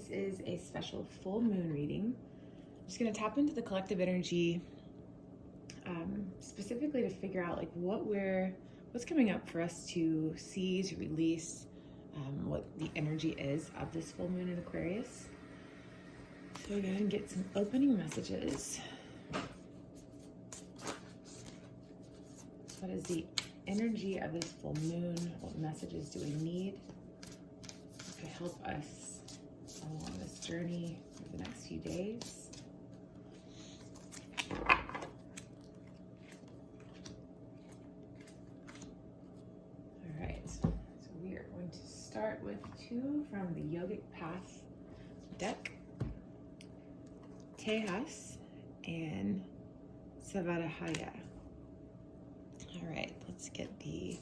This is a special full moon reading. I'm just going to tap into the collective energy specifically to figure out like what's coming up for us to see, to release, what the energy is of this full moon in Aquarius. So we're going to get some opening messages. What is the energy of this full moon? What messages do we need to help us along this journey for the next few days? All right, so we are going to start with two from the Yogic Path deck, Tejas and Savadahaya. All right, let's get the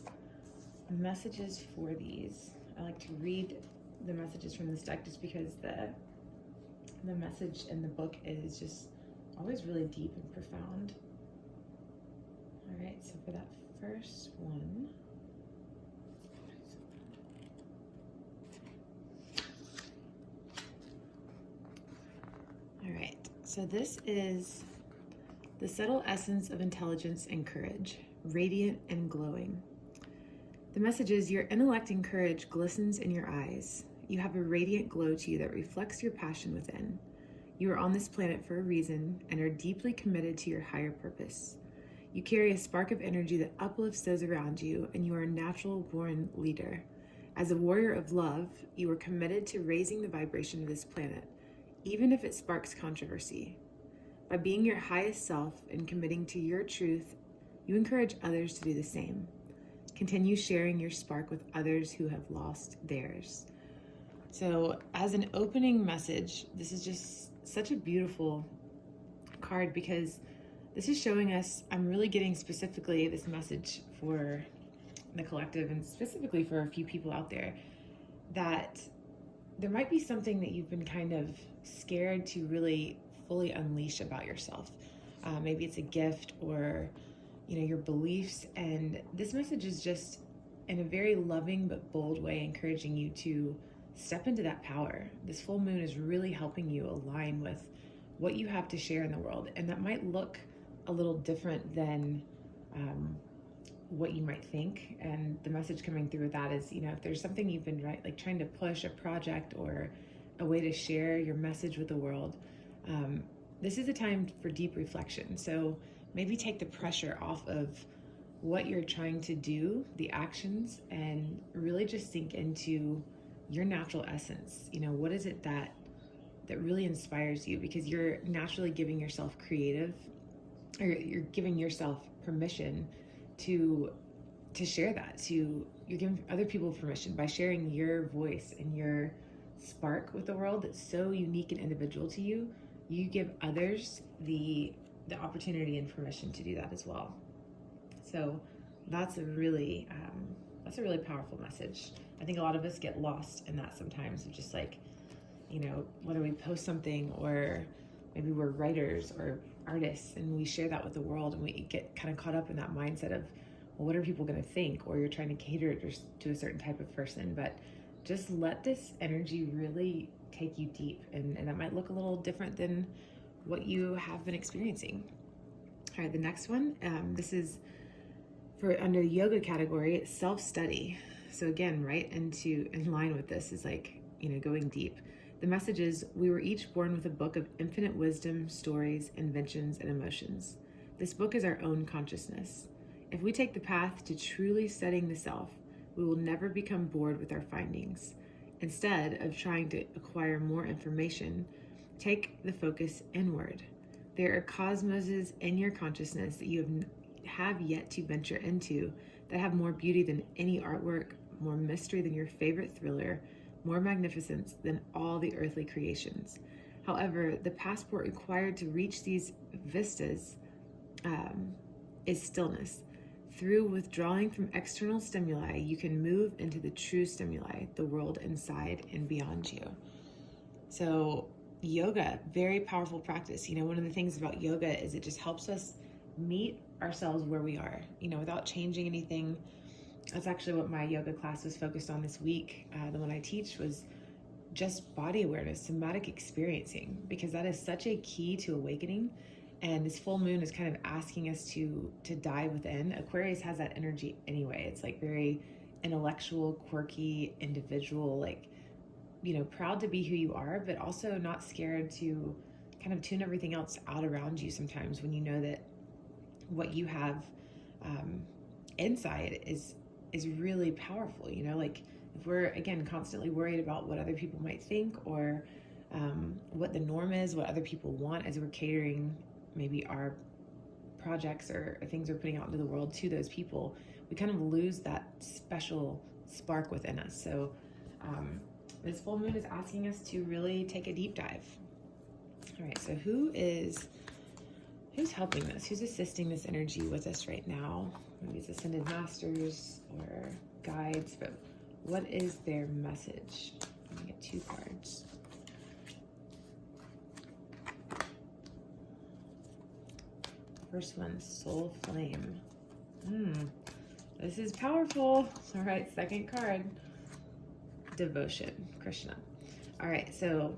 messages for these. I like to read the messages from this deck just because the message in the book is just always really deep and profound. All right, so for that first one, all right, so this is the subtle essence of intelligence and courage, radiant and glowing. The message is your intellect and courage glistens in your eyes. You have a radiant glow to you that reflects your passion within. You are on this planet for a reason and are deeply committed to your higher purpose. You carry a spark of energy that uplifts those around you, and you are a natural born leader. As a warrior of love, you are committed to raising the vibration of this planet, even if it sparks controversy. By being your highest self and committing to your truth, you encourage others to do the same. Continue sharing your spark with others who have lost theirs. So as an opening message, this is just such a beautiful card because this is showing us, I'm really getting specifically this message for the collective and specifically for a few people out there, that there might be something that you've been kind of scared to really fully unleash about yourself. Maybe it's a gift or your beliefs, and this message is just in a very loving but bold way encouraging you to step into that power. This full moon is really helping you align with what you have to share in the world, and that might look a little different than what you might think. And the message coming through with that is, if there's something you've been trying to push, a project or a way to share your message with the world, this is a time for deep reflection. So maybe take the pressure off of what you're trying to do, the actions, and really just sink into your natural essence. What is it that really inspires you? Because you're naturally giving yourself creative, or you're giving yourself permission to share that. You're giving other people permission by sharing your voice and your spark with the world that's so unique and individual to you. You give others the opportunity and permission to do that as well. So that's a really powerful message. I think a lot of us get lost in that sometimes, of just whether we post something or maybe we're writers or artists and we share that with the world, and we get kind of caught up in that mindset of, well, what are people going to think? Or you're trying to cater to a certain type of person. But just let this energy really take you deep, and that might look a little different than what you have been experiencing. All right, the next one, this is for under the yoga category, it's self-study. So again, right in line with this is going deep. The message is, we were each born with a book of infinite wisdom, stories, inventions, and emotions. This book is our own consciousness. If we take the path to truly studying the self, we will never become bored with our findings. Instead of trying to acquire more information, take the focus inward. There are cosmoses in your consciousness that you have yet to venture into that have more beauty than any artwork, more mystery than your favorite thriller, more magnificence than all the earthly creations. However, the passport required to reach these vistas is stillness. Through withdrawing from external stimuli, you can move into the true stimuli, the world inside and beyond you. So yoga, very powerful practice. One of the things about yoga is it just helps us meet ourselves where we are, without changing anything. That's actually what my yoga class was focused on this week. The one I teach was just body awareness, somatic experiencing, because that is such a key to awakening. And this full moon is kind of asking us to dive within. Aquarius has that energy anyway. It's like very intellectual, quirky, individual, like, you know, proud to be who you are, but also not scared to kind of tune everything else out around you sometimes when you know that what you have inside is really powerful. You know, like if we're, again, constantly worried about what other people might think, or what the norm is, what other people want, as we're catering maybe our projects or things we're putting out into the world to those people, we kind of lose that special spark within us. So this full moon is asking us to really take a deep dive. All right, so who's helping this? Who's assisting this energy with us right now? Maybe it's ascended masters or guides, but what is their message? Let me get 2 cards. First one, soul flame. This is powerful. All right, second card, devotion, Krishna. All right, so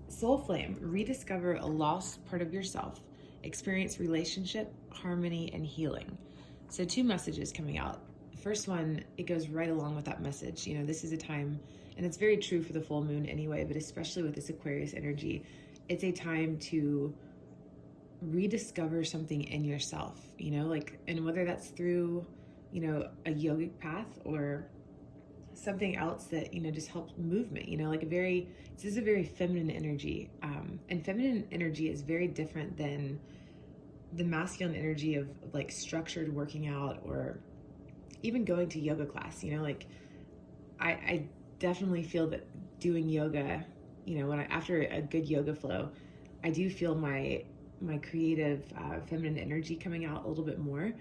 soul flame, rediscover a lost part of yourself, experience relationship, harmony, and healing. So 2 messages coming out. The first one, it goes right along with that message. You know, this is a time, and it's very true for the full moon anyway, but especially with this Aquarius energy, it's a time to rediscover something in yourself, you know, like, and whether that's through, you know, a yogic path or something else that, you know, just helps movement, you know, like this is a very feminine energy. And feminine energy is very different than the masculine energy of like structured working out or even going to yoga class, you know, like I definitely feel that doing yoga, you know, after a good yoga flow, I do feel my creative feminine energy coming out a little bit more.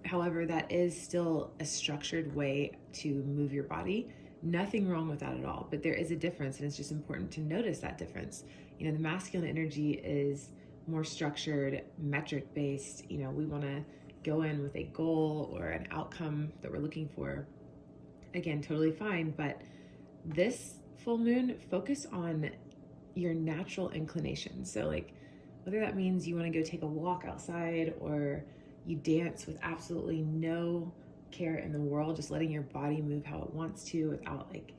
However, that is still a structured way to move your body. Nothing wrong with that at all, but there is a difference, and it's just important to notice that difference. You know, the masculine energy is more structured, metric based. You know, we want to go in with a goal or an outcome that we're looking for. Again, totally fine, but this full moon, focus on your natural inclination. So like, whether that means you want to go take a walk outside or you dance with absolutely no care in the world, just letting your body move how it wants to without, like,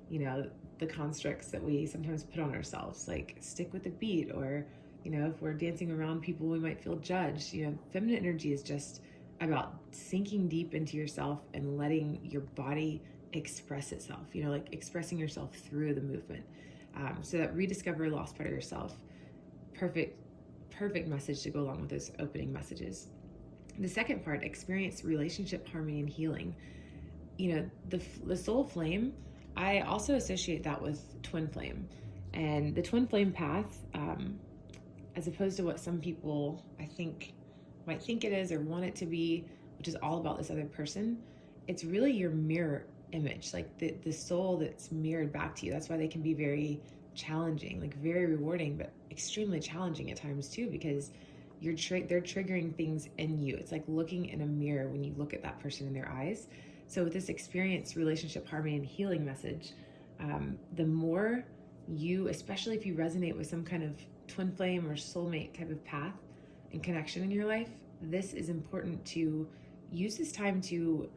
you know, the constructs that we sometimes put on ourselves, like stick with the beat, or, you know, if we're dancing around people, we might feel judged. You know, feminine energy is just about sinking deep into yourself and letting your body express itself, you know, like expressing yourself through the movement. So that rediscover a lost part of yourself. Perfect message to go along with those opening messages. The second part, experience relationship, harmony, and healing. You know, the soul flame, I also associate that with twin flame. And the twin flame path, as opposed to what some people, I think, might think it is or want it to be, which is all about this other person, it's really your mirror image, like the soul that's mirrored back to you. That's why they can be very challenging, like very rewarding, but extremely challenging at times too, because they're triggering things in you. It's like looking in a mirror when you look at that person in their eyes. So with this experience, relationship, harmony, and healing message, the more you, especially if you resonate with some kind of twin flame or soulmate type of path and connection in your life, this is important to use this time to,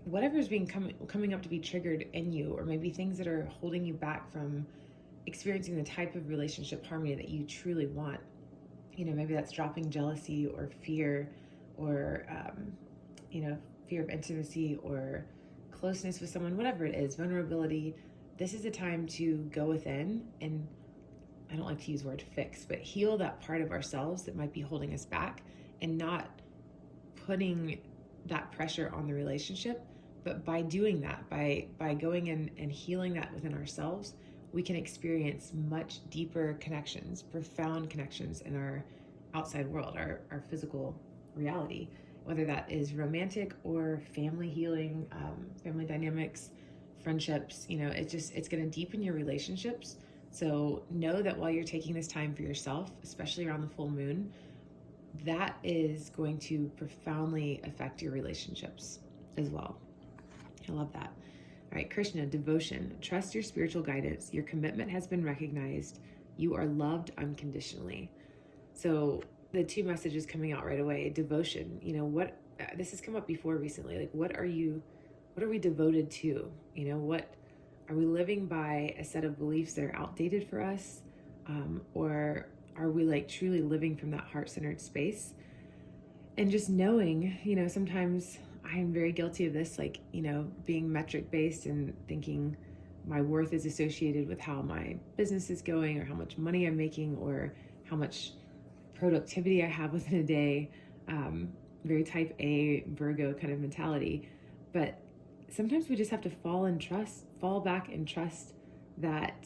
whatever's being coming up to be triggered in you, or maybe things that are holding you back from experiencing the type of relationship harmony that you truly want. You know, maybe that's dropping jealousy or fear, or, you know, fear of intimacy or closeness with someone, whatever it is, vulnerability. This is a time to go within and, I don't like to use the word fix, but heal that part of ourselves that might be holding us back, and not putting that pressure on the relationship. But by doing that, by going in and healing that within ourselves, we can experience much deeper connections, profound connections in our outside world, our physical reality, whether that is romantic or family healing, family dynamics, friendships. You know, it's going to deepen your relationships. So know that while you're taking this time for yourself, especially around the full moon, that is going to profoundly affect your relationships as well. I love that. All right, Krishna, devotion. Trust your spiritual guidance. Your commitment has been recognized. You are loved unconditionally. So the two messages coming out right away. Devotion. What this has come up before recently. Like, what are we devoted to? What are we living by? A set of beliefs that are outdated for us, or are we like truly living from that heart-centered space? And just knowing, sometimes I am very guilty of this, like, being metric based and thinking my worth is associated with how my business is going, or how much money I'm making, or how much productivity I have within a day. Very type A Virgo kind of mentality. But sometimes we just have to fall back and trust that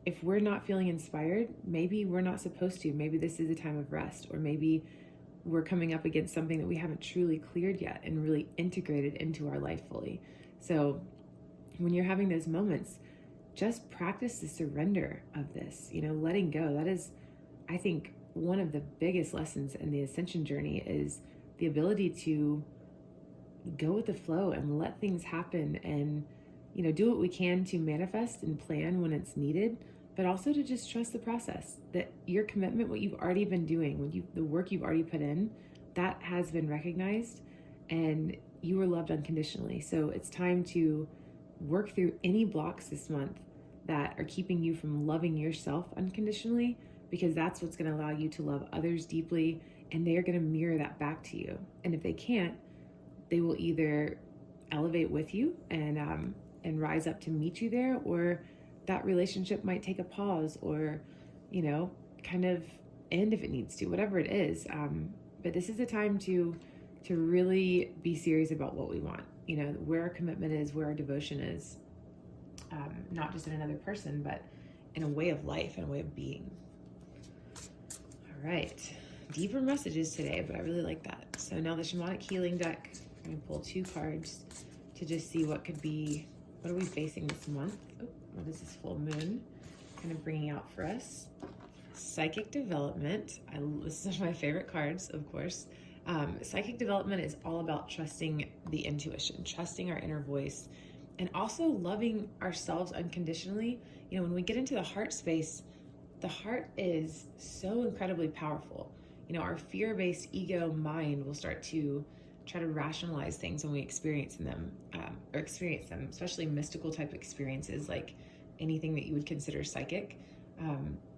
if we're not feeling inspired, maybe we're not supposed to. Maybe this is a time of rest, or maybe we're coming up against something that we haven't truly cleared yet and really integrated into our life fully. So when you're having those moments, just practice the surrender of this, letting go. That is, I think, one of the biggest lessons in the ascension journey is the ability to go with the flow and let things happen, and, do what we can to manifest and plan when it's needed, but also to just trust the process, that your commitment, what you've already been doing, the work you've already put in, that has been recognized and you were loved unconditionally. So it's time to work through any blocks this month that are keeping you from loving yourself unconditionally, because that's what's going to allow you to love others deeply, and they are going to mirror that back to you. And if they can't, they will either elevate with you and rise up to meet you there, or that relationship might take a pause, or, kind of end if it needs to, whatever it is. But this is a time to really be serious about what we want, where our commitment is, where our devotion is, not just in another person, but in a way of life and a way of being. All right, deeper messages today, but I really like that. So now the Shamanic Healing deck, I'm going to pull 2 cards to just see what are we facing this month? Oh, what is this full moon kind of bringing out for us? Psychic development. This is one of my favorite cards, of course. Psychic development is all about trusting the intuition, trusting our inner voice, and also loving ourselves unconditionally. When we get into the heart space, the heart is so incredibly powerful. Our fear-based ego mind will start to try to rationalize things when we experience them, especially mystical type experiences, like anything that you would consider psychic.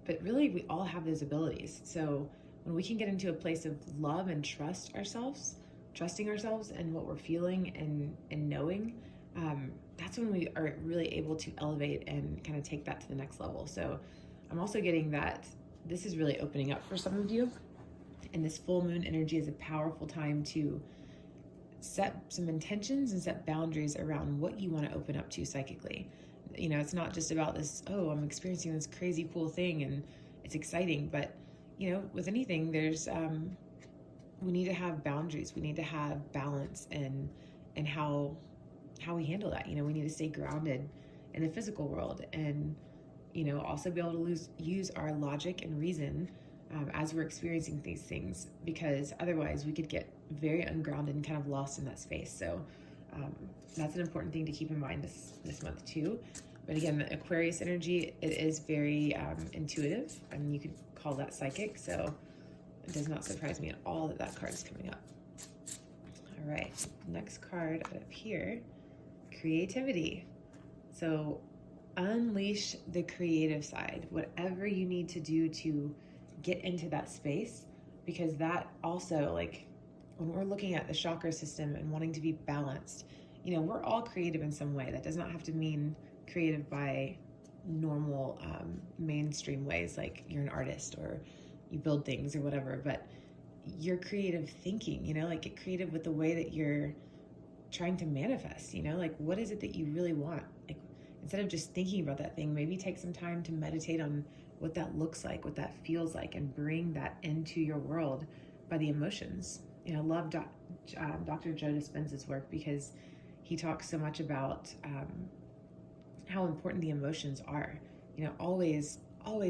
But really, we all have those abilities. So when we can get into a place of love and trusting ourselves and what we're feeling and knowing, that's when we are really able to elevate and kind of take that to the next level. So I'm also getting that this is really opening up for some of you. And this full moon energy is a powerful time to set some intentions and set boundaries around what you want to open up to psychically. It's not just about this, oh, I'm experiencing this crazy cool thing and it's exciting, but with anything, there's we need to have boundaries. We need to have balance and how we handle that. We need to stay grounded in the physical world, and also be able to use our logic and reason as we're experiencing these things, because otherwise we could get very ungrounded and kind of lost in that space. So that's an important thing to keep in mind this month too. But again, the Aquarius energy, it is very intuitive. I mean, you could call that psychic. So it does not surprise me at all that card is coming up. All right, next card up here, creativity. So unleash the creative side, whatever you need to do to get into that space, because that also, like, when we're looking at the chakra system and wanting to be balanced, we're all creative in some way. That does not have to mean creative by normal mainstream ways, like you're an artist or you build things or whatever, but your creative thinking, like get creative with the way that you're trying to manifest, like what is it that you really want? Like, instead of just thinking about that thing, maybe take some time to meditate on what that looks like, what that feels like, and bring that into your world by the emotions. I love Dr. Joe Dispenza's work, because he talks so much about how important the emotions are. Always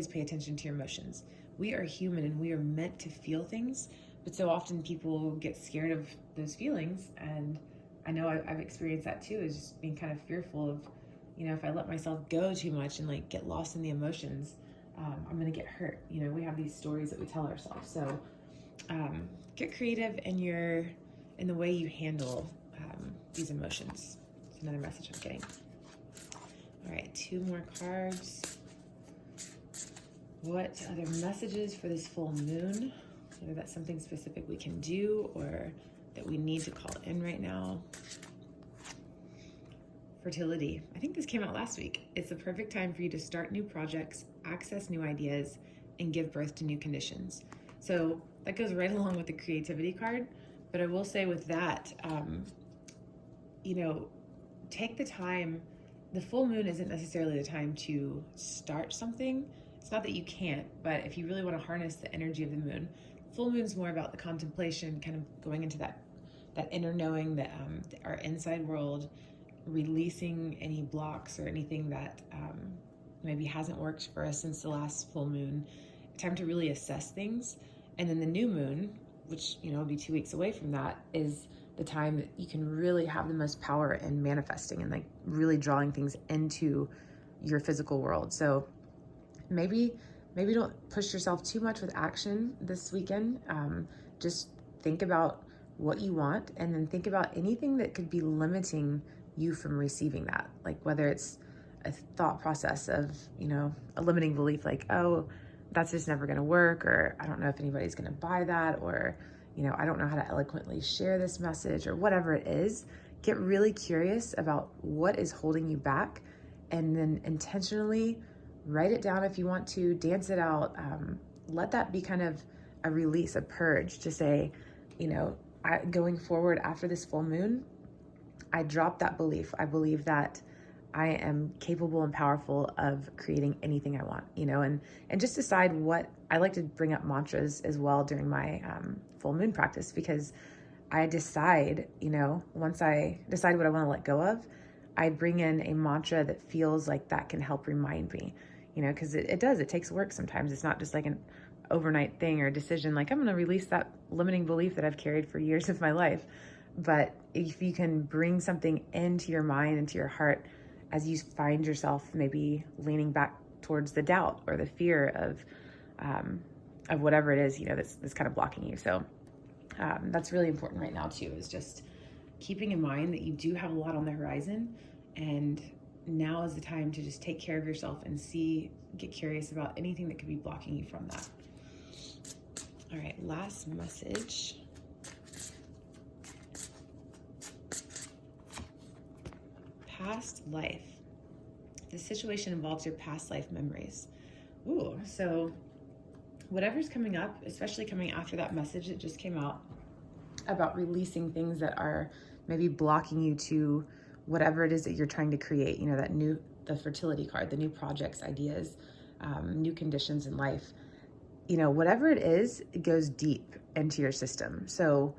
pay attention to your emotions. We are human and we are meant to feel things, but so often people get scared of those feelings, and I know I've experienced that too, is just being kind of fearful of, if I let myself go too much and like get lost in the emotions, I'm gonna get hurt. We have these stories that we tell ourselves. So get creative in the way you handle these emotions. It's another message I'm getting. All right, 2 more cards. What other messages for this full moon? Whether that's something specific we can do or that we need to call in right now. Fertility. I think this came out last week. It's the perfect time for you to start new projects, access new ideas, and give birth to new conditions. So that goes right along with the creativity card. But I will say with that, take the time. The full moon isn't necessarily the time to start something. It's not that you can't, but if you really want to harness the energy of the moon, full moon's more about the contemplation, kind of going into that inner knowing, that our inside world, releasing any blocks or anything that maybe hasn't worked for us since the last full moon. Time to really assess things. And then the new moon, which will be 2 weeks away from that, is the time that you can really have the most power in manifesting and like really drawing things into your physical world. So maybe don't push yourself too much with action this weekend. Just think about what you want, and then think about anything that could be limiting you from receiving that. Like whether it's a thought process of, a limiting belief, like, oh, that's just never going to work, or I don't know if anybody's going to buy that, or, I don't know how to eloquently share this message, or whatever it is. Get really curious about what is holding you back, and then intentionally write it down if you want to, dance it out. Let that be kind of a release, a purge, to say, going forward after this full moon, I dropped that belief. I believe that I am capable and powerful of creating anything I want, and just decide what. I like to bring up mantras as well during my full moon practice, because I decide, once I decide what I want to let go of, I bring in a mantra that feels like that can help remind me, because it takes work sometimes. It's not just like an overnight thing or decision, like I'm going to release that limiting belief that I've carried for years of my life. But if you can bring something into your mind, into your heart, as you find yourself maybe leaning back towards the doubt or the fear of whatever it is, that's kind of blocking you. So that's really important right now too, is just keeping in mind that you do have a lot on the horizon, and now is the time to just take care of yourself and get curious about anything that could be blocking you from that. All right, last message. Past life. This situation involves your past life memories. Ooh, so whatever's coming up, especially coming after that message that just came out about releasing things that are maybe blocking you to whatever it is that you're trying to create, the fertility card, the new projects, ideas, new conditions in life, whatever it is, it goes deep into your system. So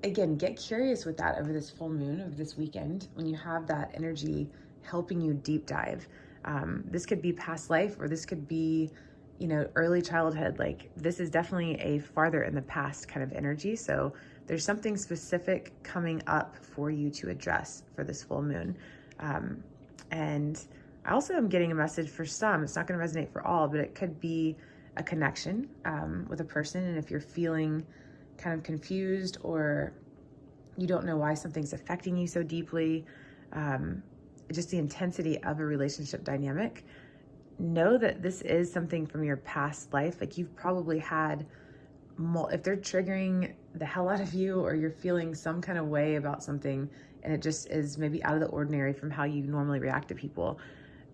again, get curious with that over this full moon, over this weekend, when you have that energy helping you deep dive. This could be past life, or this could be, early childhood. Like, this is definitely a farther in the past kind of energy. So there's something specific coming up for you to address for this full moon. And I also am getting a message for some. It's not going to resonate for all, but it could be a connection with a person. And if you're feeling kind of confused, or you don't know why something's affecting you so deeply, just the intensity of a relationship dynamic, know that this is something from your past life. Like, you've probably had, if they're triggering the hell out of you, or you're feeling some kind of way about something, and it just is maybe out of the ordinary from how you normally react to people,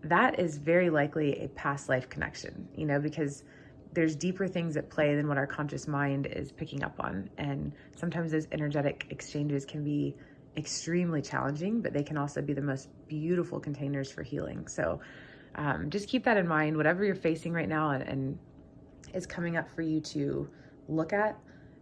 that is very likely a past life connection, because there's deeper things at play than what our conscious mind is picking up on. And sometimes those energetic exchanges can be extremely challenging, but they can also be the most beautiful containers for healing. So just keep that in mind, whatever you're facing right now and is coming up for you to look at.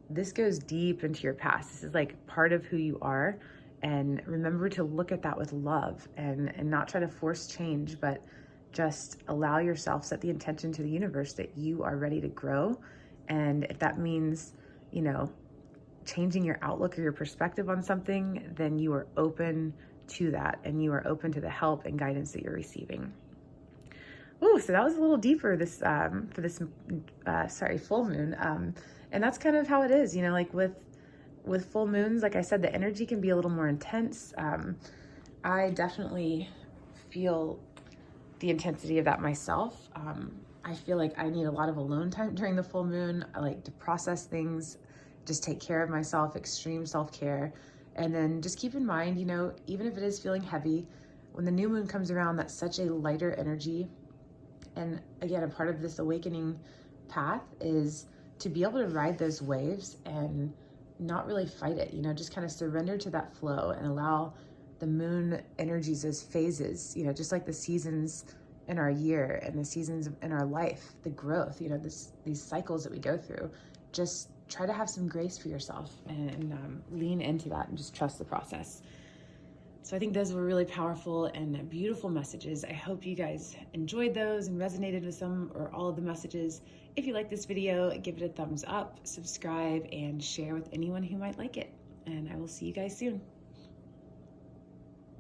This goes deep into your past. This is like part of who you are. And remember to look at that with love, and not try to force change, but just allow yourself, set the intention to the universe that you are ready to grow. And if that means, changing your outlook or your perspective on something, then you are open to that, and you are open to the help and guidance that you're receiving. Oh, so that was a little deeper this for this full moon, and that's kind of how it is, you know, like with full moons. Like I said, the energy can be a little more intense. I definitely feel the intensity of that myself. I feel like I need a lot of alone time during the full moon. I like to process things, just take care of myself, extreme self-care. And then just keep in mind, you know, even if it is feeling heavy, when the new moon comes around, that's such a lighter energy. And again, a part of this awakening path is to be able to ride those waves and not really fight it, you know, just kind of surrender to that flow and allow the moon energies as phases, you know, just like the seasons in our year and the seasons in our life, the growth, you know, these cycles that we go through. Just try to have some grace for yourself and lean into that and just trust the process. So I think those were really powerful and beautiful messages. I hope you guys enjoyed those and resonated with some or all of the messages. If you like this video, give it a thumbs up, subscribe, and share with anyone who might like it. And I will see you guys soon.